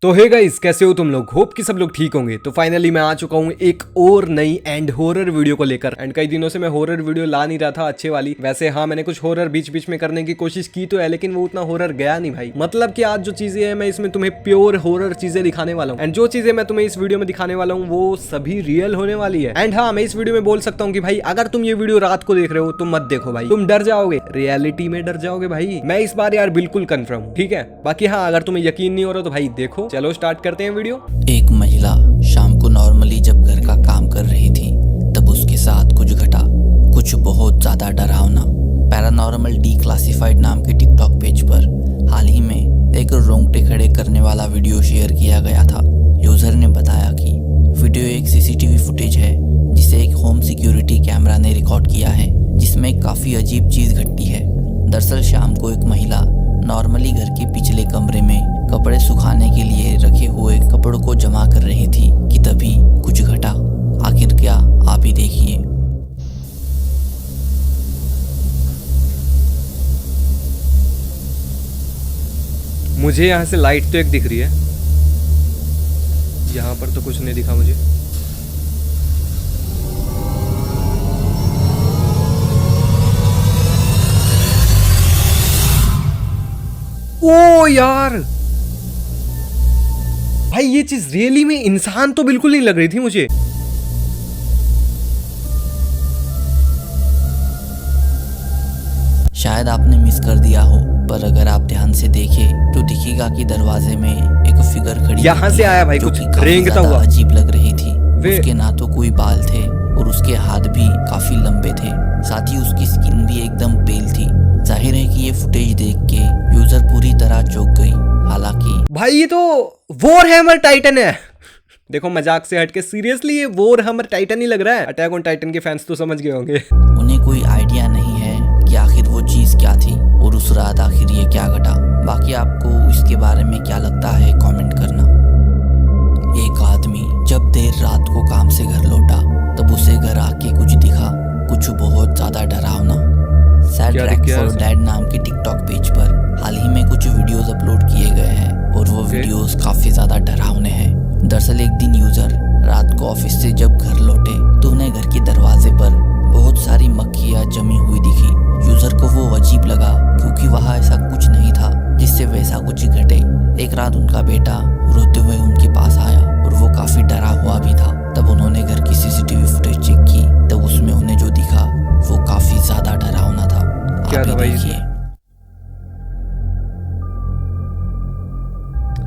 तो hey guys, कैसे हो तुम लोग? होप कि सब लोग ठीक होंगे। तो फाइनली मैं आ चुका हूँ एक और नई एंड हॉरर वीडियो को लेकर। एंड कई दिनों से मैं हॉरर वीडियो ला नहीं रहा था अच्छे वाली। वैसे हाँ, मैंने कुछ हॉरर बीच बीच में करने की कोशिश की तो है, लेकिन वो उतना हॉरर गया नहीं भाई। मतलब कि आज जो चीजें हैं मैं इसमें तुम्हें प्योर हॉरर चीजें दिखाने वाला हूँ। एंड जो चीजें मैं तुम्हें इस वीडियो में दिखाने वाला हूँ वो सभी रियल होने वाली है। एंड हाँ, मैं इस वीडियो में बोल सकता हूँ कि भाई अगर तुम ये वीडियो रात को देख रहे हो तो मत देखो भाई, तुम डर जाओगे, रियलिटी में डर जाओगे भाई। मैं इस बार यार बिल्कुल कंफर्म हूँ, ठीक है। बाकी हाँ, अगर तुम्हें यकीन नहीं हो रहा तो भाई देखो। चलो स्टार्ट करते हैं वीडियो। एक महिला शाम को नॉर्मली जब घर का काम कर रही थी तब उसके साथ कुछ घटा, कुछ बहुत ज्यादा डरावना। पैरानॉर्मल डीक्लासिफाइड नाम के टिकटॉक पेज पर हाल ही में एक रोंगटे खड़े करने वाला वीडियो शेयर किया गया था। यूजर ने बताया कि वीडियो एक सीसीटीवी फुटेज है जिसे एक होम सिक्योरिटी कैमरा ने रिकॉर्ड किया है, जिसमें काफी अजीब चीज घटती है। दरअसल शाम को एक महिला नॉर्मली घर के पिछले कमरे में कपड़े सुखाने के लिए रखे हुए कपड़ों को जमा कर रही थी कि तभी कुछ घटा। आखिर क्या, आप ही देखिए। मुझे यहाँ से लाइट तो एक दिख रही है, यहाँ पर तो कुछ नहीं दिखा मुझे। ओ यार भाई, ये चीज रियली में इंसान तो बिल्कुल नहीं लग रही थी मुझे। शायद आपने मिस कर दिया हो, पर अगर आप ध्यान से देखें तो दिखेगा कि दरवाजे में एक फिगर खड़ी यहाँ से आया भाई, जो कुछ कि काफी रेंगता ज्यादा हुआ अजीब लग रही थी। उसके ना तो कोई बाल थे और उसके हाथ भी काफी लंबे थे, साथ ही उसकी स्किन भी एकदम पेल थी। जाहिर है कि ये फुटेज देख के यूजर पूरी तरह चौंक गई। हालांकि भाई ये तो वॉरहैमर टाइटन है। देखो मजाक से हटके सीरियसली ये वॉरहैमर टाइटन ही लग रहा है। अटैक ऑन टाइटन के फैंस तो समझ गए होंगे। उन्हें कोई आइडिया नहीं है कि आखिर वो चीज क्या थी और उस रात आखिर ये क्या घटा। बाकी आपको इसके बारे में क्या लगता है कमेंट करना। एक आदमी जब देर रात को काम से घर लौटा तब उसे घर आके कुछ दिखा, कुछ बहुत ज्यादा डरावना। सैड ट्रैक फॉर डैड नाम के टिकटॉक पेज पर हाल ही में कुछ वीडियोस अपलोड किए गए हैं और वो वीडियोस काफी ज्यादा डरावने हैं। दरअसल एक दिन यूजर रात को ऑफिस से जब घर लौटे तो उन्हें घर के दरवाजे पर बहुत सारी मक्खियां जमी हुई दिखी। यूजर को वो अजीब लगा क्योंकि वहाँ ऐसा कुछ नहीं था जिससे वैसा कुछ घटे। एक रात उनका बेटा रोते हुए उनके पास आया और वो काफी डरा हुआ भी था। तब उन्होंने घर की सीसीटीवी फुटेज चेक की, तब उसमें उन्हें जो दिखा वो काफी ज्यादा डरावना था। क्या था भाई? देखिए।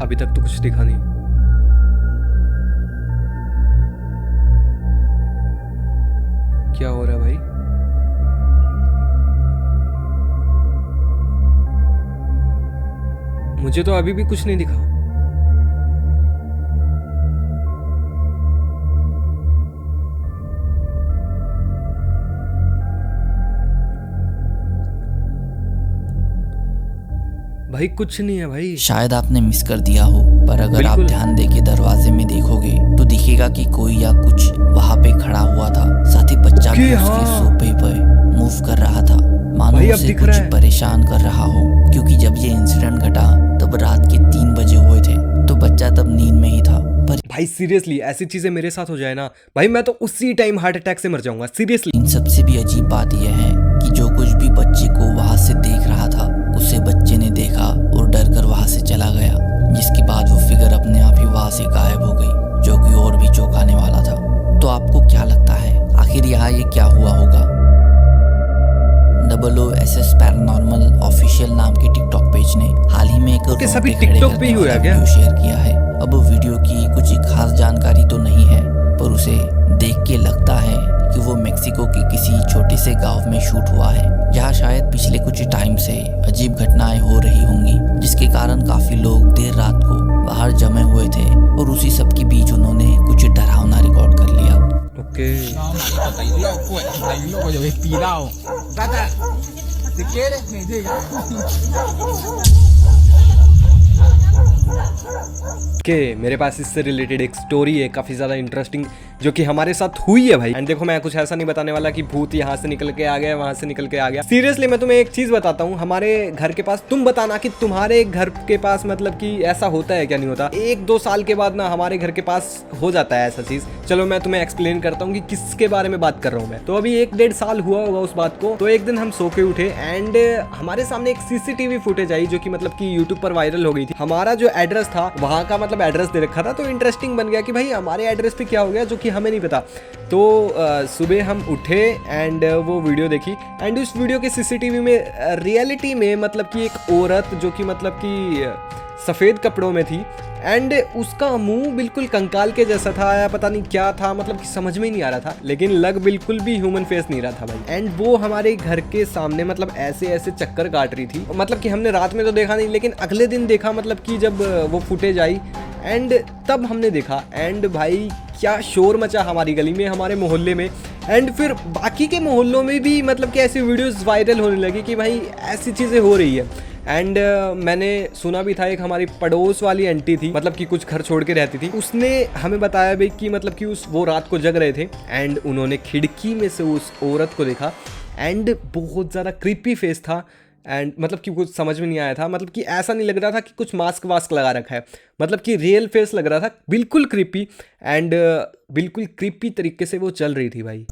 अभी तक तो कुछ दिखा नहीं। क्या हो रहा है भाई? मुझे तो अभी भी कुछ नहीं दिखा। भाई कुछ नहीं है भाई। शायद आपने मिस कर दिया हो, पर अगर आप बिल्कुल। ध्यान देके दरवाजे में देखोगे तो दिखेगा कि कोई या कुछ वहाँ पे खड़ा हुआ था। साथ ही बच्चा भी उसके सोफे पे मूव कर रहा था, मानो भाई अब उसे दिख कुछ रहा है। परेशान कर रहा हो। क्योंकि जब ये इंसिडेंट घटा तब रात के 3 बजे हुए थे, तो बच्चा तब नींद में ही था। पर भाई सीरियसली ऐसी चीजें मेरे साथ हो जाए ना भाई, मैं तो उसी टाइम हार्ट अटैक से मर जाऊंगा सीरियसली। इन सबसे भी अजीब बात यह है कि जो कुछ भी बच्चे को वहाँ से देख रहा था उसे बच्चे ने देखा और डर कर वहाँ से चला गया, जिसके बाद वो फिगर अपने आप ही वहाँ से गायब हो गई, जो कि और भी चौंकाने वाला था। तो आपको क्या लगता है आखिर यहाँ ये क्या हुआ होगा? OOSS पैरानॉर्मल ऑफिशियल नाम के टिकटॉक पेज ने हाल ही में एक सभी टिकटॉक पे ही हुआ क्या? वीडियो शेयर किया है। अब वीडियो की कुछ खास जानकारी तो नहीं है, पर उसे देख के लगता है कि वो मेक्सिको के किसी छोटे से गांव में शूट हुआ है, जहाँ शायद पिछले कुछ टाइम से अजीब घटनाएं हो रही होंगी, जिसके कारण काफी लोग देर रात को बाहर जमे हुए थे और उसी सब के बीच उन्होंने कुछ डरावना रिकॉर्ड कर लिया। ओके। कि मेरे पास इससे रिलेटेड एक स्टोरी है काफ़ी ज़्यादा इंटरेस्टिंग जो कि हमारे साथ हुई है भाई। एंड देखो मैं कुछ ऐसा नहीं बताने वाला कि भूत यहाँ से निकल के आ गया वहाँ से निकल के आ गया। सीरियसली मैं तुम्हें एक चीज़ बताता हूँ, हमारे घर के पास, तुम बताना कि तुम्हारे घर के पास मतलब कि ऐसा होता है क्या नहीं होता। 1-2 साल के बाद ना हमारे घर के पास हो जाता है ऐसा चीज़। चलो मैं तुम्हें एक्सप्लेन करता हूँ कि किसके बारे में बात कर रहा हूँ मैं। तो अभी 1-1.5 साल हुआ होगा उस बात को। तो एक दिन हम सो के उठे एंड हमारे सामने एक CCTV फुटेज आई जो कि मतलब कि यूट्यूब पर वायरल हो गई थी। हमारा जो एड्रेस था वहाँ का मतलब एड्रेस दे रखा था, तो इंटरेस्टिंग बन गया कि भाई हमारे एड्रेस पे क्या हो गया जो कि हमें नहीं पता। तो सुबह हम उठे एंड वो वीडियो देखी एंड उस वीडियो के CCTV में रियलिटी में मतलब कि एक औरत जो कि मतलब कि सफ़ेद कपड़ों में थी एंड उसका मुंह बिल्कुल कंकाल के जैसा था या पता नहीं क्या था, मतलब कि समझ में ही नहीं आ रहा था, लेकिन लग बिल्कुल भी ह्यूमन फेस नहीं रहा था भाई। एंड वो हमारे घर के सामने मतलब ऐसे ऐसे चक्कर काट रही थी। मतलब कि हमने रात में तो देखा नहीं, लेकिन अगले दिन देखा, मतलब कि जब वो फुटेज आई एंड तब हमने देखा एंड भाई क्या शोर मचा हमारी गली में, हमारे मोहल्ले में। एंड फिर बाकी के मोहल्लों में भी मतलब कि ऐसी वीडियोस वायरल होने लगी कि भाई ऐसी चीज़ें हो रही है। एंड मैंने सुना भी था, एक हमारी पड़ोस वाली आंटी थी, मतलब कि कुछ घर छोड़ के रहती थी, उसने हमें बताया भी कि मतलब कि वो रात को जग रहे थे एंड उन्होंने खिड़की में से उस औरत को देखा एंड बहुत ज़्यादा क्रीपी फेस था एंड मतलब कि कुछ समझ में नहीं आया था। मतलब कि ऐसा नहीं लग रहा था कि कुछ मास्क वास्क लगा रखा है, मतलब कि रियल फेस लग रहा था, बिल्कुल क्रीपी एंड बिल्कुल क्रीपी तरीके से वो चल रही थी भाई।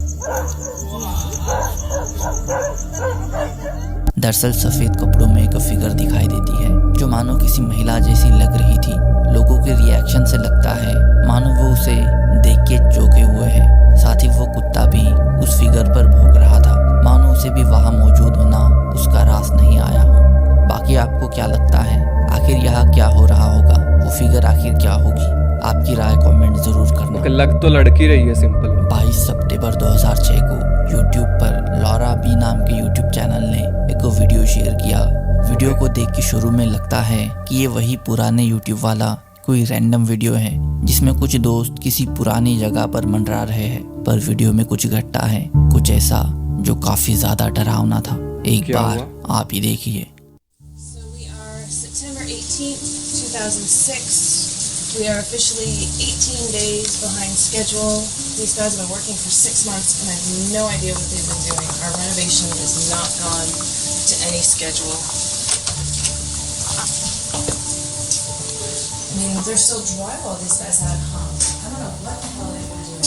दरअसल सफ़ेद कपड़ों में एक फिगर दिखाई देती है जो मानो किसी महिला जैसी लग रही थी। लोगों के रिएक्शन से लगता है मानो वो उसे देख के चौंके हुए है। साथ ही वो कुत्ता भी उस फिगर पर भौंक रहा था, मानो उसे भी वहाँ मौजूद होना उसका रास नहीं आया हो। बाकी आपको क्या लगता है, आखिर यहाँ क्या हो रहा होगा, वो फिगर आखिर क्या होगी? आपकी राय कमेंट जरूर करना। लग तो लड़की रही है सिंपल। 22 सितंबर 2006 को यूट्यूब पर लॉरा बी नाम के यूट्यूब चैनल ने एक वीडियो शेयर किया। वीडियो को देख के शुरू में लगता है कि ये वही पुराने यूट्यूब वाला कोई रैंडम वीडियो है जिसमें कुछ दोस्त किसी पुरानी जगह पर मंडरा रहे हैं, पर वीडियो में कुछ घटता है, कुछ ऐसा जो काफी ज्यादा डरावना था। एक बार आप ही देखिए। So we are September 18th, 2006. We are officially 18 days behind schedule. These guys have been working for 6 months and I have no idea what they've been doing. Our renovation is not gone to any schedule. I mean, they're still drywall these guys had hung. I don't know what the hell they've been doing.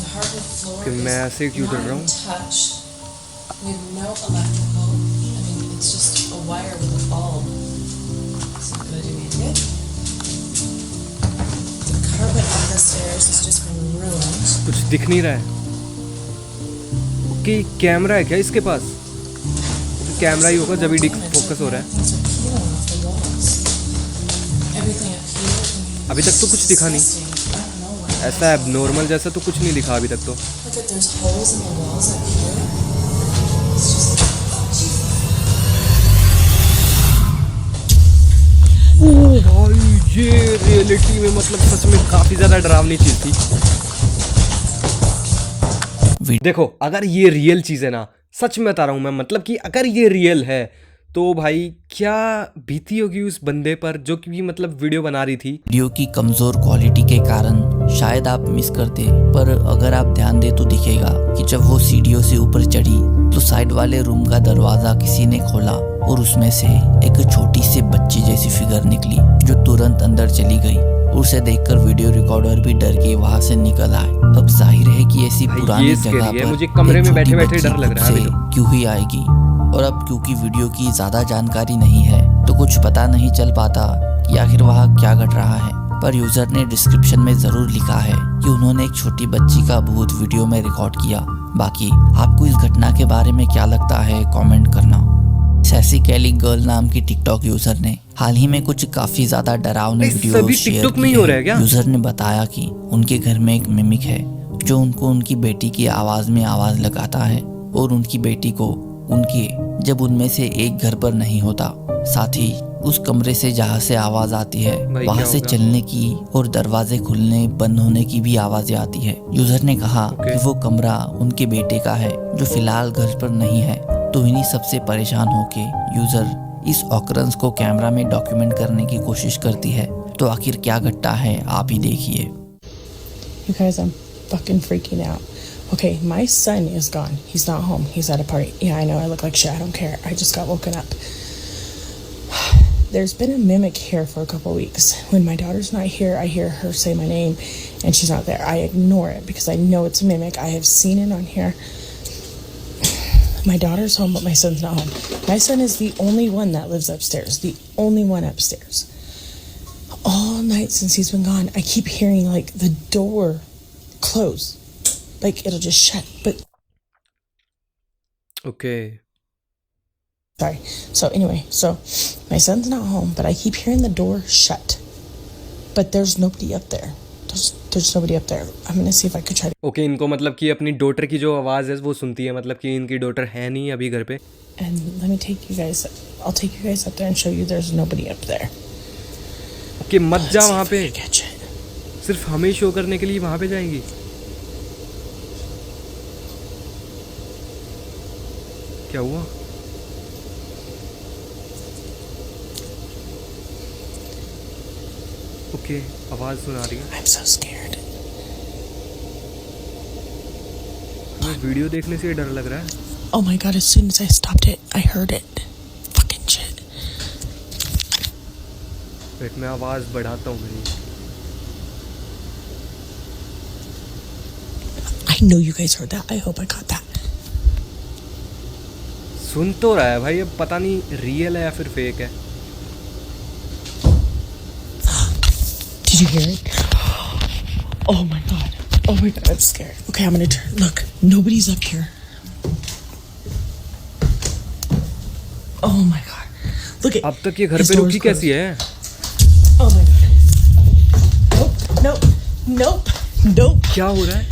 The hardwood floor कि मैं ऐसे ही क्यों डर रहा हूँ? is untouched. We have no electrical. I mean, it's just a wire with a bulb. It's not gonna do me any good. The carpet on the stairs has just been ruined. कुछ दिख नहीं रहा है कि camera है क्या इसके पास? Camera ही होगा जब ही फोकस हो रहा है। Things are peeling off the walls. Everything up here. अभी तक तो कुछ दिखा नहीं। I don't know what. ऐसा एबनॉर्मल जैसा तो कुछ नहीं दिखा अभी तक तो। Look at there's holes in the walls up here. It's just. ओ भाई ये रियलिटी में मतलब सच में काफी ज्यादा डरावनी चीज थी। देखो अगर ये रियल चीज है ना, सच में बता रहा हूं मैं, मतलब कि अगर ये रियल है तो भाई क्या बीती होगी उस बंदे पर जो कि मतलब वीडियो बना रही थी। वीडियो की कमजोर क्वालिटी के कारण शायद आप मिस करते, पर अगर आप ध्यान दे तो दिखेगा कि जब वो सीढ़ियों से ऊपर चढ़ी तो साइड वाले रूम का दरवाजा किसी ने खोला और उसमें से एक छोटी सी बच्ची जैसी फिगर निकली जो तुरंत अंदर चली गई। उसे देखकर वीडियो रिकॉर्डर भी डर के वहां से निकल आए। अब जाहिर है कि ऐसी पुरानी जगह पर मुझे कमरे में बैठे बैठे डर लग रहा है क्यों ही आएगी। और अब क्योंकि वीडियो की ज्यादा जानकारी नहीं है तो कुछ पता नहीं चल पाता कि आखिर वहाँ क्या घट रहा है, पर यूजर ने डिस्क्रिप्शन में जरूर लिखा है कि उन्होंने एक छोटी बच्ची का भूत वीडियो में रिकॉर्ड किया। बाकी आपको इस घटना के बारे में क्या लगता है कमेंट करना। सैसी कैली गर्ल नाम की टिकटॉक यूजर ने हाल ही में कुछ काफी ज्यादा डरावने वीडियो शेयर किए। यूजर ने बताया कि उनके घर में एक मिमिक है जो उनको उनकी बेटी की आवाज में आवाज लगाता है और उनकी बेटी को उनके जब उनमें से एक घर पर नहीं होता, साथ ही उस कमरे से जहाँ से आवाज आती है वहाँ से चलने की और दरवाजे खुलने बंद होने की भी आवाजें आती है। यूजर ने कहा कि वो कमरा उनके बेटे का है जो फिलहाल घर पर नहीं है। तो इन्हीं सबसे परेशान होके यूजर इस ऑकरेंस को कैमरा में डॉक्यूमेंट करने की कोशिश करती है। तो आखिर क्या घटता है आप ही देखिए। You guys, I'm fucking freaking out. Okay, my son is gone. He's not home. He's at a party. Yeah, I know. I look like shit. I don't care. I just got woken up. There's been a mimic here for a couple weeks. When my daughter's not here, I hear her say my name, and she's not there. I ignore it because I know it's a mimic. I have seen it on here. My daughter's home, but my son's not home. My son is the only one that lives upstairs. The only one upstairs. All night since he's been gone, I keep hearing like the door close. Like it'll just shut. But Okay. sorry. So anyway, so my son's not home, but I keep hearing the door shut. But there's nobody up there. There's nobody up there. I'm gonna see if I could try to. Okay, इनको मतलब कि अपनी daughter की जो आवाज़ है वो सुनती है, मतलब कि इनकी डॉटर है नहीं अभी घर पे। And let me take you guys. I'll take you guys up there and show you there's nobody up there. Okay, मत Let's जा see वहाँ if पे, I can catch it. सिर्फ हमें शो करने के लिए वहाँ पे जाएंगी। क्या हुआ? ओके, आवाज़ सुना रही है। I'm so scared. हमें वीडियो देखने से डर लग रहा है। Oh my god! As soon as I stopped it, I heard it. Fucking shit. Wait, मैं आवाज़ बढ़ाता हूँ मेरी। I know you guys heard that. I hope I caught that. सुन तो रहा है भाई, अब पता नहीं रियल है या फिर फेक है। Did you hear it? Oh my god. Oh my god, I'm scared. Okay, I'm gonna turn. Look, nobody's up here. Oh my god. Look at. अब तक ये घर his पे door is रुकी कैसी है? closed. Oh my god. Nope. Nope. Nope. Nope. क्या हो रहा है?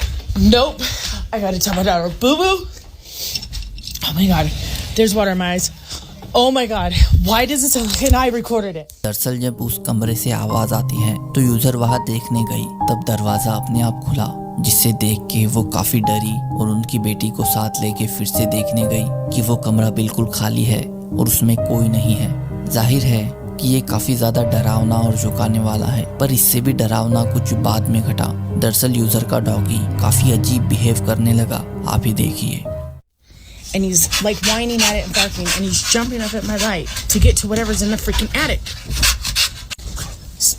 Nope. I gotta tell my daughter, boo boo. Oh my god. There's water in my eyes. Oh my god. Why does it sound like I recorded it? दरअसल जब उस कमरे से आवाज आती है तो यूजर वहां देखने गई, तब दरवाजा अपने आप खुला, जिससे देख के वो काफी डरी और उनकी बेटी को साथ लेके फिर से देखने गई कि वो कमरा बिल्कुल खाली है और उसमें कोई नहीं है। जाहिर है कि ये काफी ज्यादा डरावना और झुकाने वाला है, पर इससे भी डरावना कुछ बाद में घटा। दरअसल यूजर का डॉगी काफी अजीब बिहेव करने लगा, आप ही देखिए। And he's like whining at it and barking, and he's jumping up at my light to get to whatever's in the freaking attic.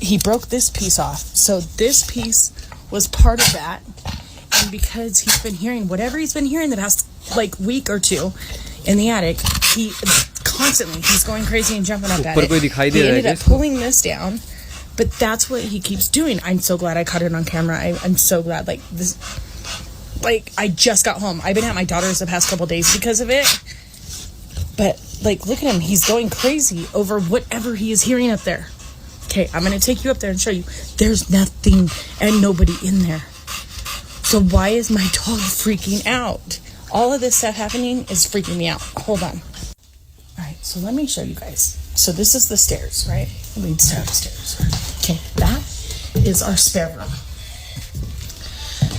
He broke this piece off, so this piece was part of that. And because he's been hearing whatever he's been hearing the past like week or two in the attic, he's going crazy and jumping up at ऊपर कोई it. दिखाई He दे रहा है ended क्या up इसको? pulling this down, but that's what he keeps doing. I'm so glad I caught it on camera. I'm so glad. Like this. Like, I just got home. I've been at my daughter's the past couple days because of it. But, like, look at him. He's going crazy over whatever he is hearing up there. Okay, I'm going to take you up there and show you. There's nothing and nobody in there. So why is my dog freaking out? All of this stuff happening is freaking me out. Hold on. All right, so let me show you guys. So this is the stairs, right? It leads to upstairs. Okay, that is our spare room.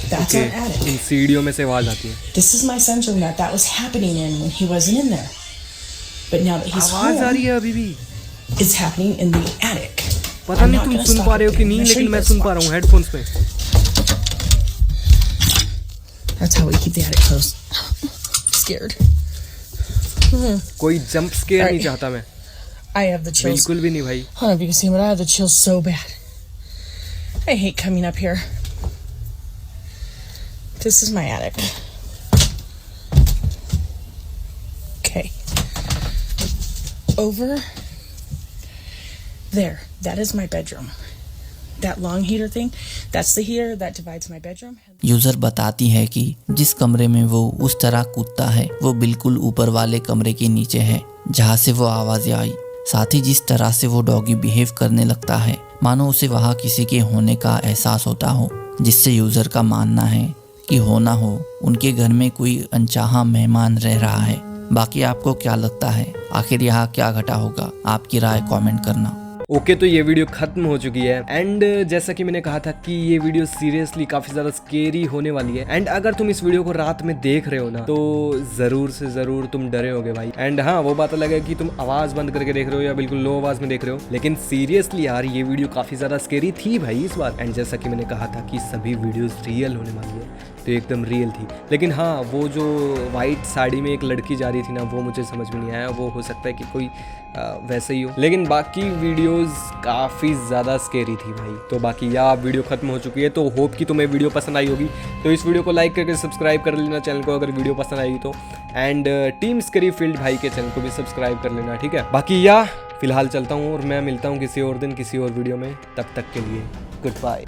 That's our attic. इन सीढ़ियों में से आवाज आती है। This is my son's room that was happening in when he wasn't in there. But now that he's आवाज आ home, रही है अभी भी। it's happening in the attic. पता I'm नहीं not तुम gonna सुन stop पा रहे हो it कि there. नहीं, I'm gonna show लेकिन you मैं this सुन पा watch. रहा हूँ हेडफोन्स पे। That's how we keep the attic closed. Scared. कोई जंप स्केयर नहीं Alright. चाहता मैं, I have the chills. बिल्कुल भी नहीं भाई। I don't know if you can see, but I have the chills so bad. I hate coming up here. This is my attic. Okay. Over there. That is my bedroom. That long heater thing, that's the heater that divides my bedroom. User बताती है कि जिस कमरे में वो उस तरह कूदता है वो बिल्कुल ऊपर वाले कमरे के नीचे है जहाँ से वो आवाजें आई। साथ ही जिस तरह से वो डॉगी बिहेव करने लगता है मानो उसे वहाँ किसी के होने का एहसास होता हो, जिससे यूजर का मानना है कि हो ना हो उनके घर में कोई अनचाहा मेहमान रह रहा है। बाकी आपको क्या लगता है, आखिर यहाँ क्या घटा होगा? आपकी राय कमेंट करना। ओके, तो ये वीडियो खत्म हो चुकी है एंड जैसा कि मैंने कहा था कि ये वीडियो सीरियसली काफी ज्यादा स्केरी होने वाली है एंड अगर तुम इस वीडियो को रात में देख रहे हो ना तो जरूर से जरूर तुम डरे होगे भाई। एंड हाँ, वो बात अलग है कि तुम आवाज बंद करके देख रहे हो या बिल्कुल लो आवाज में देख रहे हो, लेकिन सीरियसली यार ये वीडियो काफी ज्यादा स्केरी थी भाई इस बार। एंड जैसा कि मैंने कहा था कि सभी वीडियोस रियल होने वाली है, तो एकदम रियल थी। लेकिन हाँ, वो जो वाइट साड़ी में एक लड़की जा रही थी ना, वो मुझे समझ में नहीं आया। वो हो सकता है कि कोई वैसे ही हो, लेकिन बाकी वीडियोस काफ़ी ज़्यादा स्केरी थी भाई। तो बाकी यार वीडियो खत्म हो चुकी है, तो होप कि तुम्हें वीडियो पसंद आई होगी। तो इस वीडियो को लाइक करके सब्सक्राइब कर लेना चैनल को अगर वीडियो पसंद आई तो, एंड टीम स्करी फील्ड भाई के चैनल को भी सब्सक्राइब कर लेना, ठीक है। बाकी फिलहाल चलता हूँ और मैं मिलता हूँ किसी और दिन किसी और वीडियो में। तब तक के लिए गुड बाय।